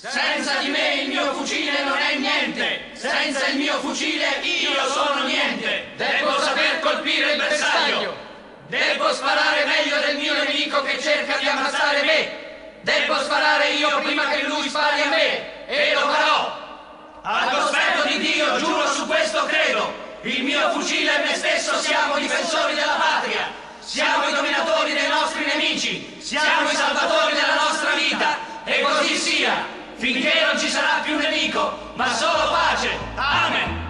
Senza di me il mio fucile non è niente. Senza il mio fucile io sono niente. Devo saper colpire il bersaglio. Devo sparare meglio del mio nemico che cerca di ammazzare me. Devo sparare io prima che lui spari a me. E lo farò. Al cospetto di Dio giuro, su questo credo. Il mio fucile e me stesso siamo difensori della patria. Siamo i dominatori dei nostri nemici. Siamo i salvatori della nostra vita. E così sia. Finché non ci sarà più nemico, ma solo pace. Amen.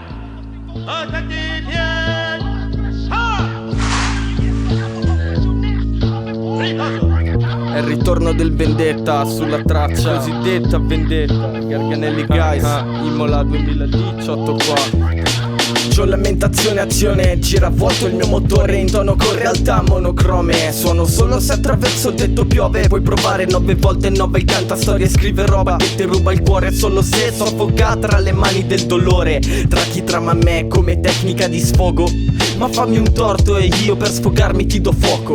È il ritorno del vendetta sulla traccia cosiddetta vendetta. Garganelli Guys, Imola 2018 qua. C'ho lamentazione, azione, gira a vuoto il mio motore in tono con realtà monocrome. Suono solo se attraverso il tetto piove. Puoi provare 9 volte 9 il cantastorie. Scrive roba che ti ruba il cuore solo se soffoca tra le mani del dolore. Tra chi trama me come tecnica di sfogo. Ma fammi un torto e io per sfogarmi ti do fuoco.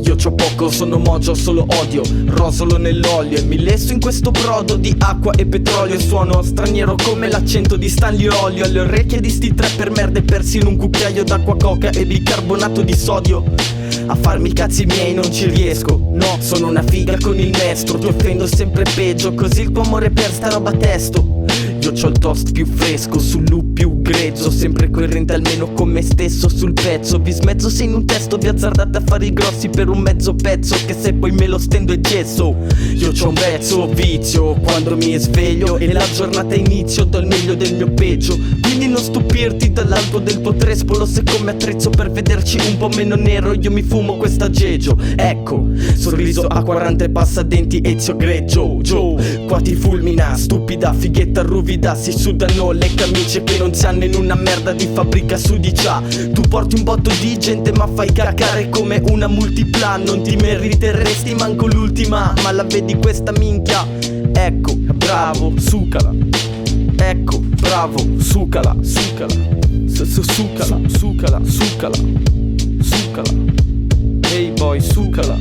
Io c'ho poco, sono mogio, solo odio. Rosolo nell'olio e mi lesso in questo brodo di acqua e petrolio. Suono straniero come l'accento di Stanley Olio. Alle orecchie di sti tre per merde persi in un cucchiaio d'acqua, coca e bicarbonato di sodio. A farmi i cazzi miei non ci riesco. No, sono una figa con il mestro. Ti offendo sempre peggio, così il tuo amore per sta roba testo. Io c'ho il toast più fresco, sul loop più grezzo. Sempre coerente almeno con me stesso sul pezzo. Vi smezzo se in un testo vi azzardate a fare i grossi per un mezzo pezzo. Che se poi me lo stendo è gesso. Io c'ho un vezzo vizio quando mi sveglio e la giornata inizio do il meglio del mio peggio. Quindi non stupirti dall'alto del potrespolo. Se come attrezzo per vederci un po' meno nero io mi fumo questa aggeggio. Ecco, sorriso a 40 e passadenti Ezio Greggio. Joe, qua ti fulmina, stupida fighetta ruvida. Si sudano le camicie che non si hanno in una merda di fabbrica sudicia. Tu porti un botto di gente ma fai cacare come una multipla. Non ti meriteresti manco l'ultima, ma la vedi questa minchia? Ecco, bravo, sucala. Ecco, bravo, sucala, sucala. Sucala, sucala, sucala. Sucala. Hey boy, sucala.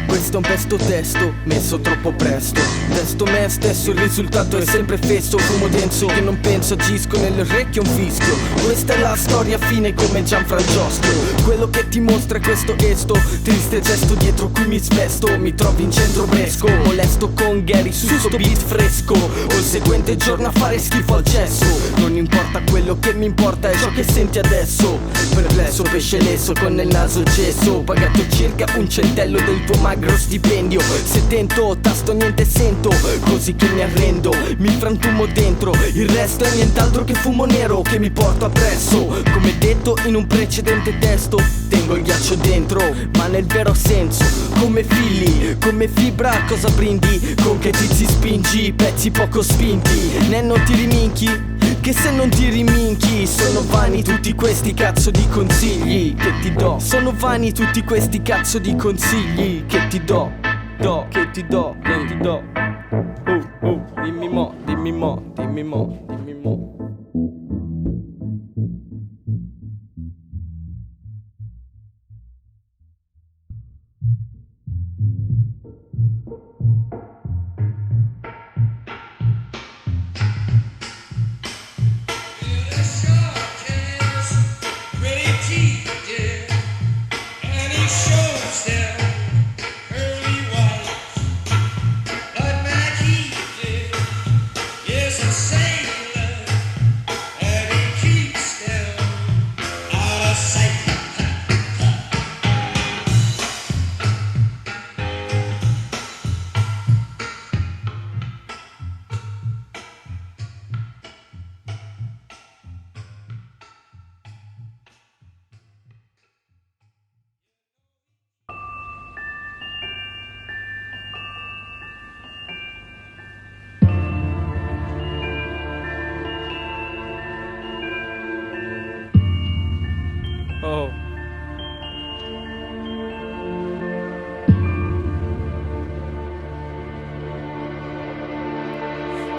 Questo è un pesto testo, messo troppo presto. Testo me stesso, il risultato è sempre fesso. Fumo denso, che non penso, agisco nell'orecchio un fischio. Questa è la storia fine come Gianfrancesco. Quello che ti mostra questo gesto, triste gesto dietro cui mi spesto. Mi trovi in centro fresco, molesto con Gary su sto beat fresco. O il seguente giorno a fare schifo al cesso. Non importa quello che mi importa, è ciò che senti adesso. Perplesso, pesce lesso con nel naso gesso. Pagato circa un centello del tuo magro stipendio. Se tento, tasto niente sento, così che mi arrendo, mi frantumo dentro. Il resto è nient'altro che fumo nero che mi porto appresso. Come detto in un precedente testo, tengo il ghiaccio dentro, ma nel vero senso. Come fili, come fibra, cosa brindi? Con che tizi spingi, pezzi poco spinti. Nenno ti riminchi? Che se non ti riminchi, sono vani tutti questi cazzo di consigli che ti do. Sono vani tutti questi cazzo di consigli che ti do. Che ti do, che ti do. Dimmi mo, dimmi mo, dimmi mo, dimmi mo. Oh.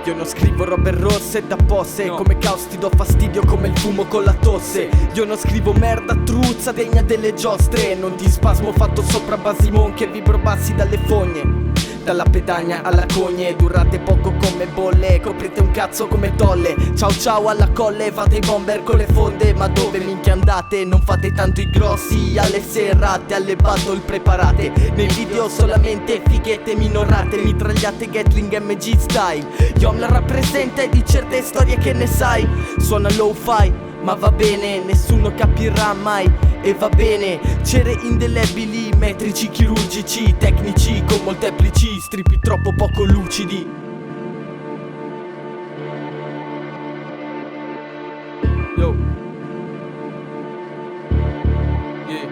Io non scrivo robe rosse da posse, no. Come caos ti do fastidio come il fumo con la tosse. Io non scrivo merda truzza degna delle giostre. Non ti spasmo fatto sopra Basimon che vibro bassi dalle fogne. Dalla pedagna alla cogne, durate poco come bolle, coprite un cazzo come tolle. Ciao ciao alla colle, fate i bomber con le fonde. Ma dove minchia andate? Non fate tanto i grossi alle serate, alle battle preparate. Nei video solamente fighette minorate, mitragliate Gatling MG style. Yom la rappresenta e di certe storie che ne sai. Suona low-fi, ma va bene, nessuno capirà mai. E va bene, cere indelebili, metrici chirurgici, tecnici con molteplici stripi troppo poco lucidi. Yo. Yeah.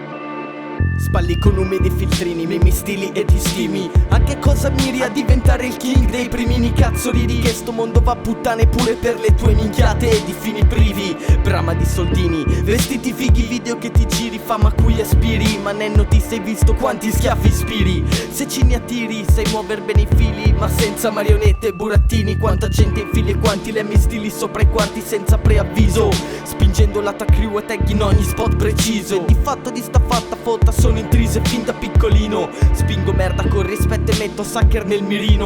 Spalli con umidi filtrini, mimi stili e ti stimi. A che cosa miri a diventare il king dei primini? Cazzo ridi che sto mondo va a puttane pure per le tue minchiate di fini privi. Brama di soldini, vestiti fighi, video che ti giri, fama a cui aspiri. Ma Nenno ti sei visto quanti schiaffi ispiri. Se ci ne attiri sai muover bene i fili, ma senza marionette e burattini. Quanta gente in fili e quanti lemmi stili sopra i quarti senza preavviso, spingendo la tua crew e tag in ogni spot preciso. E di fatto di sta fatta fotta sono intriso e fin da piccolino. Spingo merda con rispetto e metto sucker nel mirino.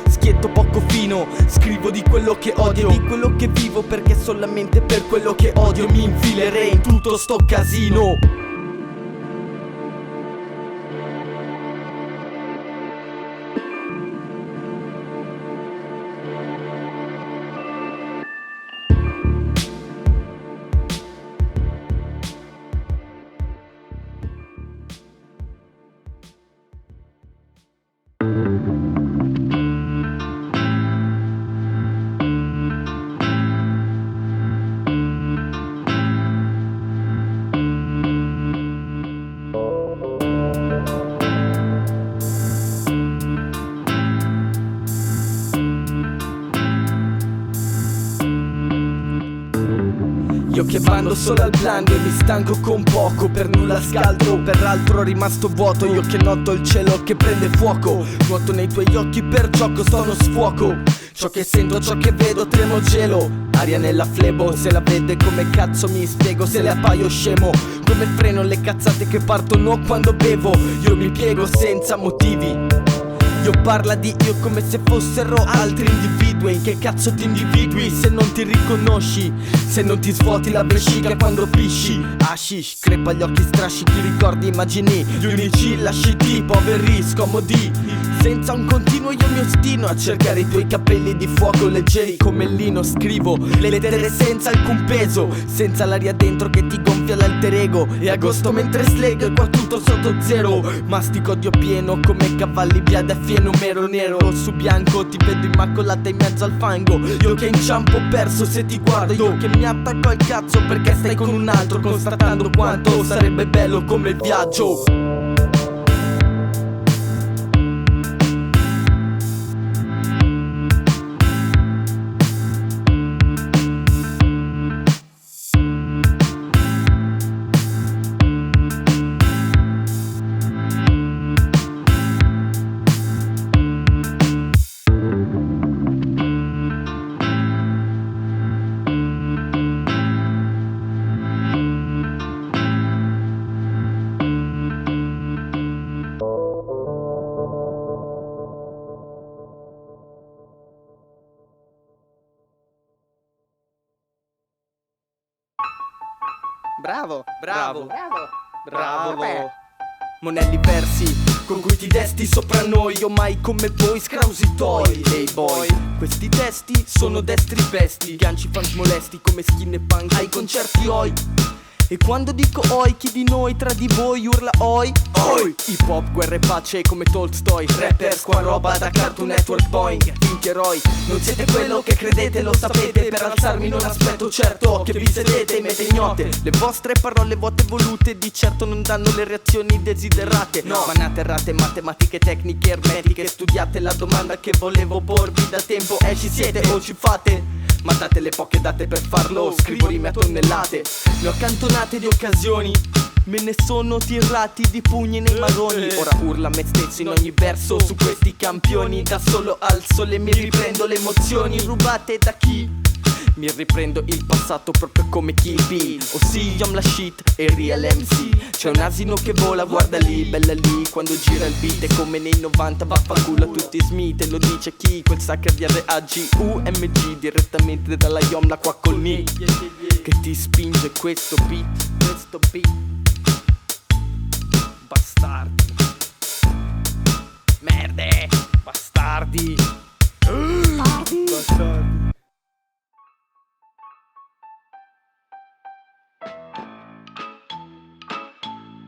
Schietto poco fino, scrivo di quello che odio, di quello che vivo, perché solamente per quello che odio mi infilerei in tutto sto casino. Io che bando solo al blando e mi stanco con poco, per nulla scaldo, peraltro rimasto vuoto. Io che noto il cielo che prende fuoco, nuoto nei tuoi occhi per gioco, sto uno sfuoco. Ciò che sento, ciò che vedo, tremo gelo. Aria nella flebo, se la vede come cazzo mi spiego. Se le appaio scemo, come freno le cazzate che partono quando bevo. Io mi piego senza motivi. Io parla di io come se fossero altri individui. In che cazzo ti individui se non ti riconosci? Se non ti svuoti la vescica quando pisci hashish, crepa gli occhi strascichi, ricordi, immagini. Gli unici lasciti, poveri, scomodi. Senza un continuo io mi ostino a cercare i tuoi capelli di fuoco leggeri come il lino. Scrivo le lettere senza alcun peso, senza l'aria dentro che ti gonfia l'alter ego. E agosto mentre slego e qua tutto sotto zero. Mastico odio pieno come cavalli via da fieno mero nero su bianco. Ti vedo immacolata in mezzo al fango. Io che inciampo perso se ti guardo. Io che mi attacco al cazzo perché stai con un altro, constatando quanto sarebbe bello come il viaggio. Bravo, Bravo. bravo, Bravo. Vabbè. Monelli versi con cui ti desti sopra noi, o mai come voi scrausi tuoi. Hey boy, questi testi sono destri pesti, ganci fans molesti come skin e punk ai concerti oi. E quando dico oi, chi di noi tra di voi urla oi? Oi! Hip hop, guerra e pace come Tolstoi, rappers qua roba da Cartoon Network, Boing. Finti eroi, non siete quello che credete, lo sapete. Per alzarmi non aspetto certo che vi sedete in mete ignote. Le vostre parole vuote volute di certo non danno le reazioni desiderate. No, manate errate, matematiche, tecniche ermetiche. Studiate la domanda che volevo porvi da tempo. Ci siete o ci fate? Ma date le poche date per farlo, scrivo rime a tonnellate. Ne ho accantonate di occasioni Me ne sono tirati di pugni nei marroni. Ora urla me stesso in ogni verso su questi campioni. Da solo al sole mi riprendo le emozioni rubate da chi? Mi riprendo il passato proprio come Kill Bill. Oh sì, I'm la shit e Real MC. C'è un asino che vola, guarda lì, bella lì. Quando gira il beat è come nei 90. Vaffanculo a tutti Smith e lo dice chi? Quel sacca di RAGUMG. Direttamente dalla Yomla qua col Nick che ti spinge questo beat. Bastardi. Merde. Bastardi. Bastardi.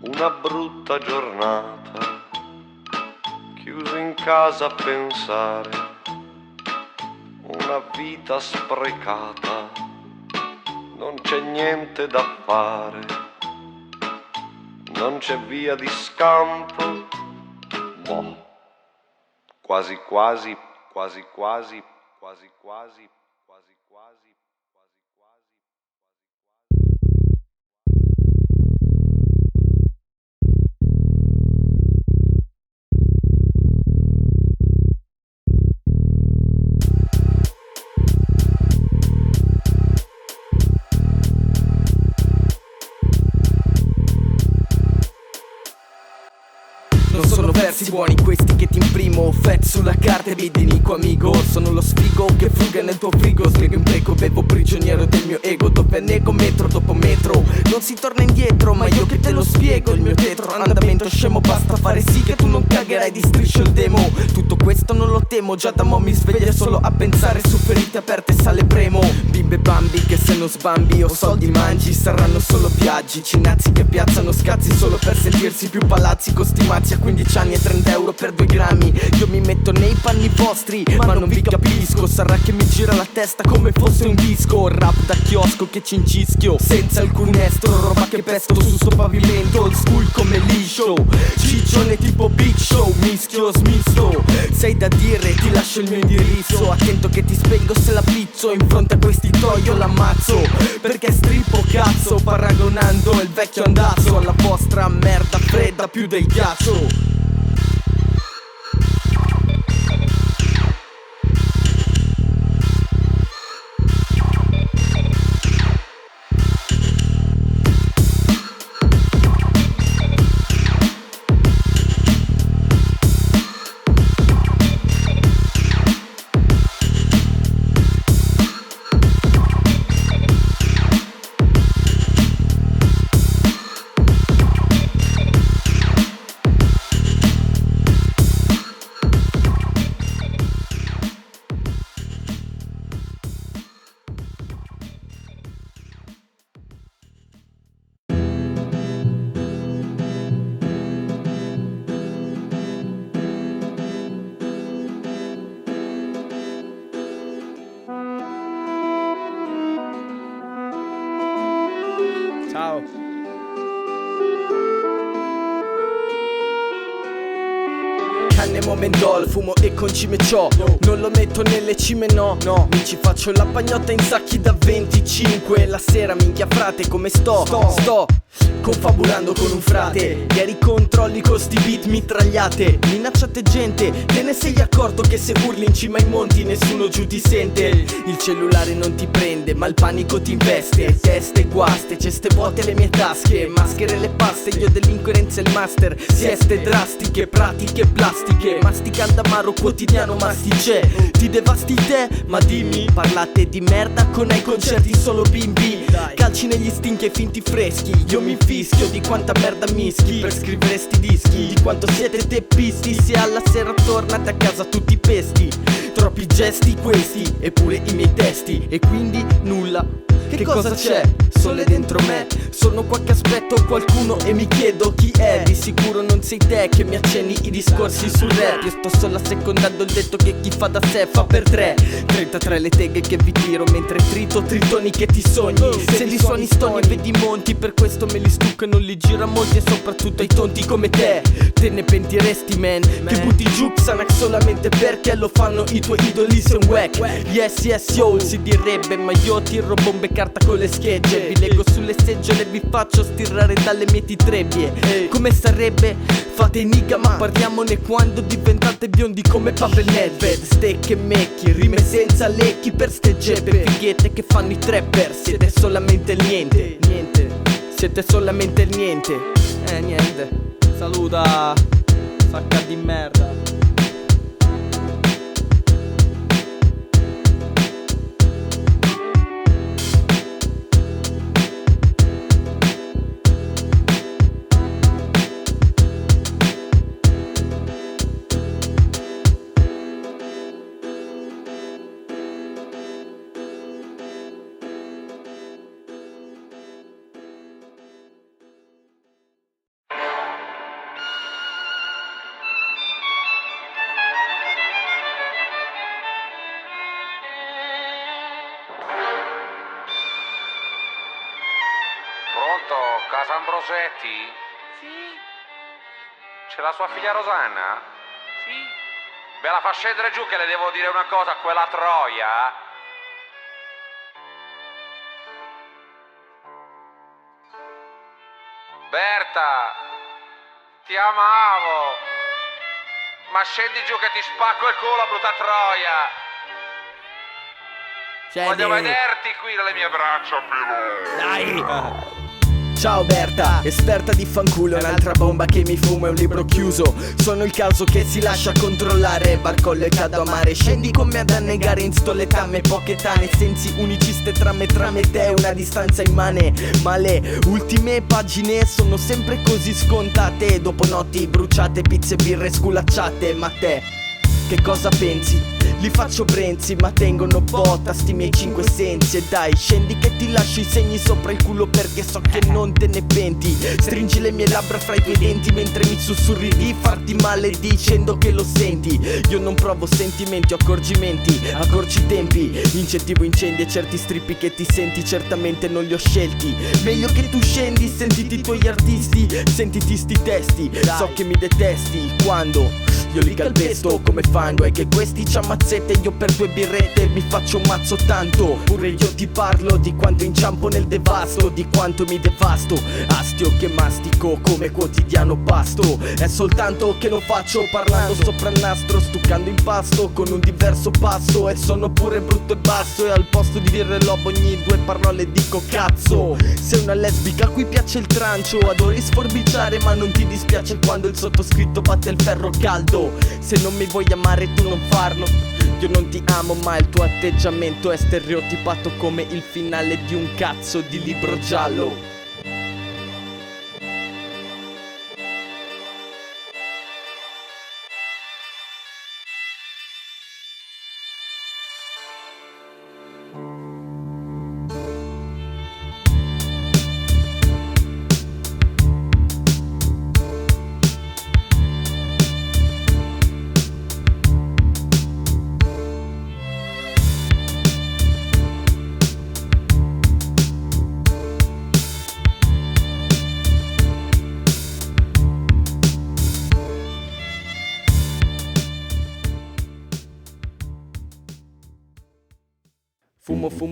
Una brutta giornata, chiuso in casa a pensare, una vita sprecata, non c'è niente da fare, non c'è via di scampo, boh, quasi quasi. Non sono versi buoni questi che ti imprimo, fat sulla carta e bidinico amico. Sono lo sfigo che fruga nel tuo frigo. Sbrigo in breco, bevo prigioniero del mio ego, dove nego metro dopo metro. Non si torna indietro, ma io che te lo spiego. Il mio tetro andamento scemo, basta fare sì che tu non cagherai di striscio il demo. Tutto questo non lo temo, già da mo' mi sveglia solo a pensare su ferite aperte sale premo. Bimbe bambi che se non sbambi o soldi mangi saranno solo viaggi. Cinazzi che piazzano scazzi solo per sentirsi più palazzi costimazzi a 15 anni e 30 euro per 2 grammi. Io mi metto nei panni vostri, ma non vi capisco. Sarà che mi gira la testa come fosse un disco. Rap da chiosco che cincischio, senza alcun estro. Roba che pesto su sto pavimento, old school come liscio. Ciccione tipo Big Show, mischio smisto. Sei da dire, ti lascio il mio indirizzo. Attento che ti spengo se la pizzo. In fronte a questi io l'ammazzo, perché strippo cazzo, paragonando il vecchio andazzo alla vostra merda fredda più del ghiaccio. Ciao. Canne Momendol, fumo e concime ciò. Non lo metto nelle cime no. Mi ci faccio la pagnotta in sacchi da 25. La sera minchia frate come sto confabulando con un frate. Ieri controlli con sti beat mitragliate. Minacciate gente, te ne sei accorto che se urli in cima ai monti nessuno giù ti sente. Il cellulare non ti prende ma il panico ti investe. Teste guaste, ceste vuote le mie tasche. Maschere le paste, io dell'incoerenza il master. Sieste drastiche, pratiche plastiche. Masticando amaro quotidiano mastice. Ti devasti te, ma dimmi. Parlate di merda con ai concerti solo bimbi. Calci negli stinchi e finti freschi. Io mi fischio di quanta merda mischi per scrivere sti dischi. Di quanto siete teppisti, se alla sera tornate a casa tutti pesti. Troppi gesti questi, eppure i miei testi. E quindi nulla. Che cosa c'è? Sole dentro me. Sono qua che aspetto qualcuno e mi chiedo chi è. Di sicuro non sei te che mi accenni i discorsi sul rap. Io sto solo assecondando il detto che chi fa da sé fa per 3. 33 le teghe che vi tiro mentre trito tritoni che ti sogni. Se li suoni stoni e vedi monti, per questo me li stucco e non li gira molti. E soprattutto ai tonti come te. Te ne pentiresti man, che butti giù Xanax solamente perché lo fanno i tuoi idoli, sei un wack. Yes yes yo si direbbe, ma io tiro bombe carta con le schegge. Vi leggo sulle sulle seggiole vi faccio stirrare dalle mie trebbie. Come sarebbe? Fate niga ma parliamone quando diventate biondi come Pavel Nedved. Stecche e mecchi, rime senza lecchi per ste gebbe fighette che fanno i trapper. Siete solamente il niente, siete solamente il niente. Niente, saluta, sacca di merda. Pronto, casa Ambrosetti? Sì, C'è la sua figlia Rosanna? sì. Me la fa scendere giù che le devo dire una cosa a quella troia? Berta, ti amavo. Ma scendi giù che ti spacco il culo, brutta troia. Voglio vederti qui nelle mie braccia, Dai! Ciao Berta, esperta di fanculo, un'altra bomba che mi fumo è un libro chiuso. Sono il caso che si lascia controllare, barcollo e cado a mare. Scendi con me ad annegare in stolle tamme, poche tane, sensi uniciste tra me e te, una distanza immane. Ma le ultime pagine sono sempre così scontate, dopo notti bruciate, pizze, birre sculacciate. Ma te, che cosa pensi? Li faccio brenzi ma tengono botta sti miei 5 sensi. E dai scendi che ti lascio i segni sopra il culo perché so che non te ne penti. Stringi le mie labbra fra i tuoi denti mentre mi sussurri di farti male dicendo che lo senti. Io non provo sentimenti o accorgimenti, accorci i tempi. Incentivo incendi e certi strippi che ti senti certamente non li ho scelti. Meglio che tu scendi, sentiti i tuoi artisti, sentiti sti testi. So che mi detesti quando io li calpesto come fango e che questi ci ammazzete. Io per 2 birrette mi faccio un mazzo tanto. Pure io ti parlo di quanto inciampo nel devasto, di quanto mi devasto. Astio che mastico come quotidiano pasto. È soltanto che lo faccio parlando sopra il nastro, stuccando impasto con un diverso passo. E sono pure brutto e basso e al posto di dire lobo ogni 2 parole dico cazzo. Sei una lesbica a cui piace il trancio, adori sforbiciare ma non ti dispiace quando il sottoscritto batte il ferro caldo. Se non mi vuoi amare tu non farlo. Io non ti amo ma il tuo atteggiamento è stereotipato come il finale di un cazzo di libro giallo.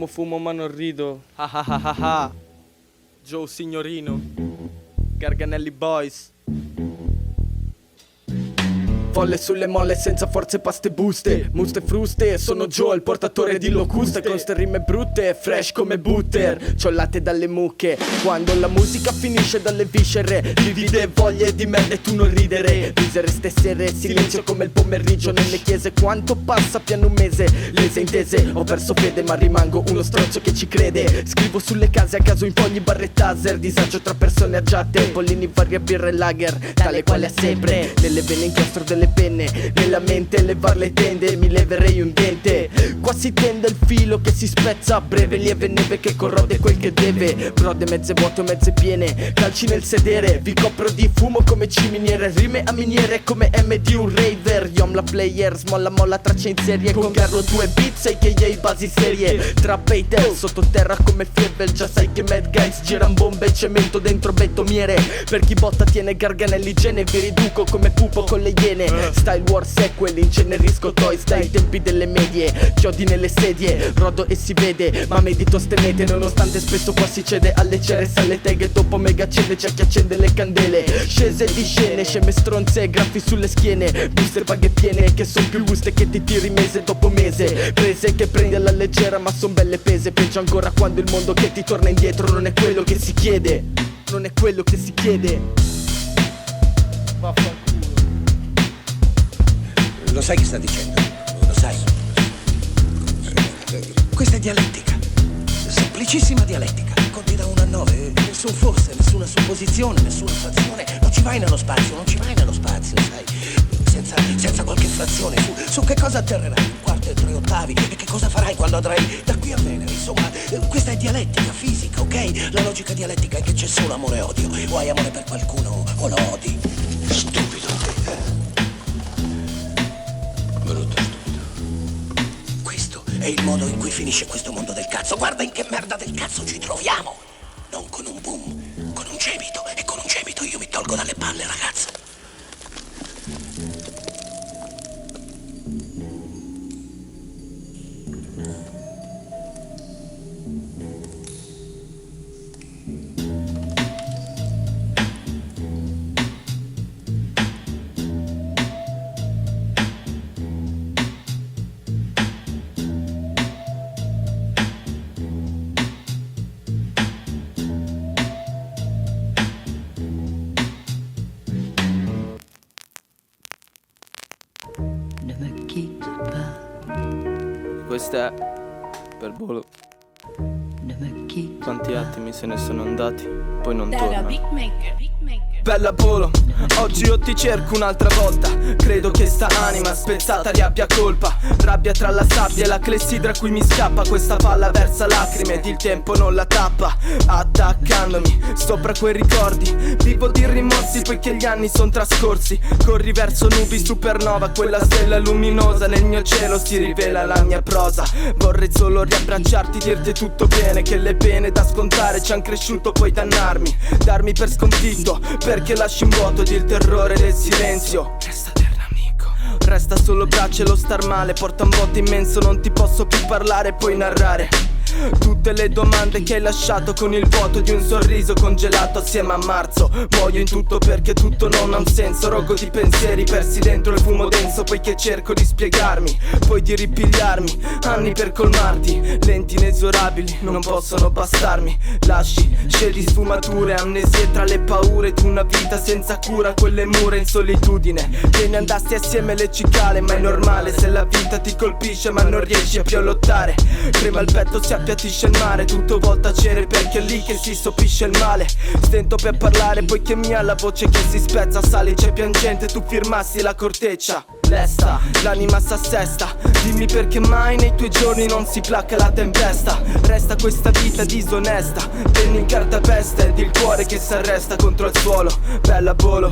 Fumo ma non rido. Ah ah ah ah ah. Joe Signorino, Garganelli Boys. Folle sulle molle senza forze paste buste, muste fruste, sono Joe il portatore di locuste. Con ste rime brutte, fresh come butter, ciollate dalle mucche. Quando la musica finisce dalle viscere, livide voglie di merda e tu non ridere. Misere stessere, silenzio come il pomeriggio nelle chiese. Quanto passa piano un mese, lese intese. Ho perso fede ma rimango uno stronzo che ci crede. Scrivo sulle case a caso in fogli barre taser. Disagio tra persone agiate, pollini varie birre lager, tale quale a sempre. Nelle vene inchiostro delle penne, nella mente levar le tende, mi leverei un dente. Qua si tende il filo che si spezza a breve, lieve neve che corrode quel che deve. Brode mezze vuote o mezze piene, calci nel sedere, vi copro di fumo come ciminiere. Rime a miniere come M di un raver. Yom la player, molla traccia in serie con Carlo 2 beats e che basi serie. Trap e tel sottoterra come Fievel, già sai che Mad Guys giran bombe e cemento dentro bettomiere. Per chi botta tiene Garganelli igiene, vi riduco come pupo con le iene. Style War sequel, incenerisco toys dai tempi delle medie. Chiodi nelle sedie, rodo e si vede, ma medito stenete. Nonostante spesso qua si cede alle CRS, alle teghe. Dopo mega cene c'è chi accende le candele. Scese di scene, sceme stronze, graffi sulle schiene. Buste paghe piene, che son più buste che ti tiri mese dopo mese. Prese che prendi alla leggera ma son belle pese. Peggio ancora quando il mondo che ti torna indietro non è quello che si chiede. Non è quello che si chiede. Vaffanculo. Lo sai che sta dicendo? Lo sai? Questa è dialettica, semplicissima dialettica. Conti da 1 a 9, nessun forse, nessuna supposizione, nessuna frazione. Non ci vai nello spazio, non ci vai nello spazio, sai? Senza qualche frazione, su che cosa atterrerai? 1/4 e 3 ottavi? E che cosa farai quando andrai da qui a Venere? Insomma, questa è dialettica, fisica, ok? La logica dialettica è che c'è solo amore e odio. O hai amore per qualcuno o lo odi. Stupido. Brutto stupido. Questo è il modo in cui finisce questo mondo del cazzo. Guarda in che merda del cazzo ci troviamo. Non con un boom, con un gemito. E con un gemito io mi tolgo dalle palle, ragazza. Questa è per Bolo. Quanti attimi se ne sono andati, poi non tornano. Bella Bolo, oggi io ti cerco un'altra volta. Credo che sta anima spezzata li abbia colpa. Rabbia tra la sabbia e la clessidra a cui mi scappa. Questa palla versa lacrime ed il tempo non la tappa. Attaccandomi sopra quei ricordi, vivo di rimorsi poiché gli anni son trascorsi. Corri verso nubi supernova, quella stella luminosa. Nel mio cielo si rivela la mia prosa. Vorrei solo riabbracciarti, dirti tutto bene, che le pene da scontare ci han cresciuto, poi dannarmi, darmi per sconfitto, perché lasci in vuoto ed il terrore del silenzio. Resta eterno amico, resta solo braccia e lo star male. Porta un vuoto immenso, non ti posso più parlare e poi narrare tutte le domande che hai lasciato con il vuoto di un sorriso congelato assieme a marzo. Muoio in tutto perché tutto non ha un senso. Rogo di pensieri persi dentro il fumo denso, poiché cerco di spiegarmi, poi di ripigliarmi. Anni per colmarti, lenti inesorabili, non possono bastarmi. Lasci, scegli sfumature, amnesie tra le paure di una vita senza cura. Quelle mura in solitudine, te ne andasti assieme le cicale. Ma è normale se la vita ti colpisce ma non riesci a più a lottare. Prima il petto si appiattisce il mare, tutto volta a cere perché è lì che si sopisce il male. Stento per parlare poiché mia la voce che si spezza. Salice piangente, tu firmassi la corteccia. Lesta, l'anima s'assesta, dimmi perché mai nei tuoi giorni non si placca la tempesta. Resta questa vita disonesta, tenni in cartapesta ed il cuore che s'arresta contro il suolo. Bella Bolo,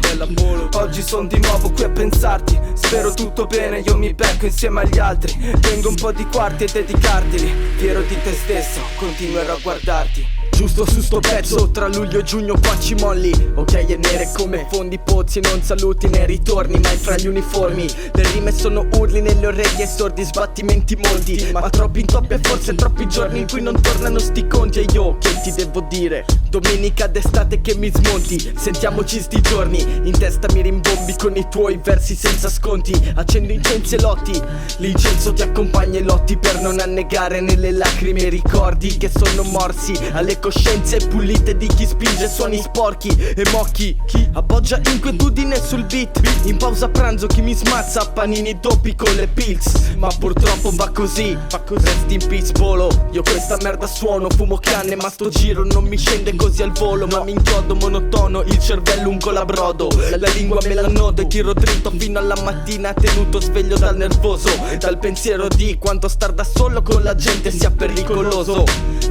oggi son di nuovo qui a pensarti. Spero tutto bene, io mi becco insieme agli altri. Tengo un po' di quarti e dedicarteli. Fiero di te stesso, continuerò a guardarti. Giusto su sto pezzo, tra luglio e giugno qua ci molli. Ok, è nere come fondi pozzi, non saluti né ritorni mai fra gli uniformi. Le rime sono urli nelle orecchie e sordi sbattimenti molti. Ma troppi intoppi e forse troppi giorni in cui non tornano sti conti. E io che ti devo dire, domenica d'estate che mi smonti. Sentiamoci sti giorni, in testa mi rimbombi con i tuoi versi senza sconti. Accendo incensi e lotti, l'incenso ti accompagna e lotti per non annegare nelle lacrime i ricordi che sono morsi. Alle coscienze pulite di chi spinge suoni sporchi e mocchi, chi appoggia inquietudine sul beat. In pausa pranzo chi mi smazza panini doppi con le pills. Ma purtroppo va così, resti in peace Bolo. Io questa merda suono, fumo canne ma sto giro non mi scende così al volo. Ma mi inchiodo monotono, il cervello un colabrodo. La lingua me la nodo e tiro dritto fino alla mattina, tenuto sveglio dal nervoso e dal pensiero di quanto star da solo con la gente sia pericoloso.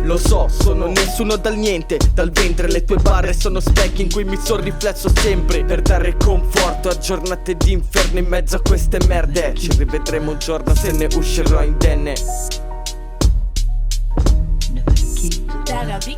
Lo so, sono nessuno dal niente, dal ventre le tue barre sono specchi in cui mi son riflesso sempre per dare conforto a giornate d'inferno in mezzo a queste merde. Ci rivedremo un giorno se ne uscirò indenne. That a big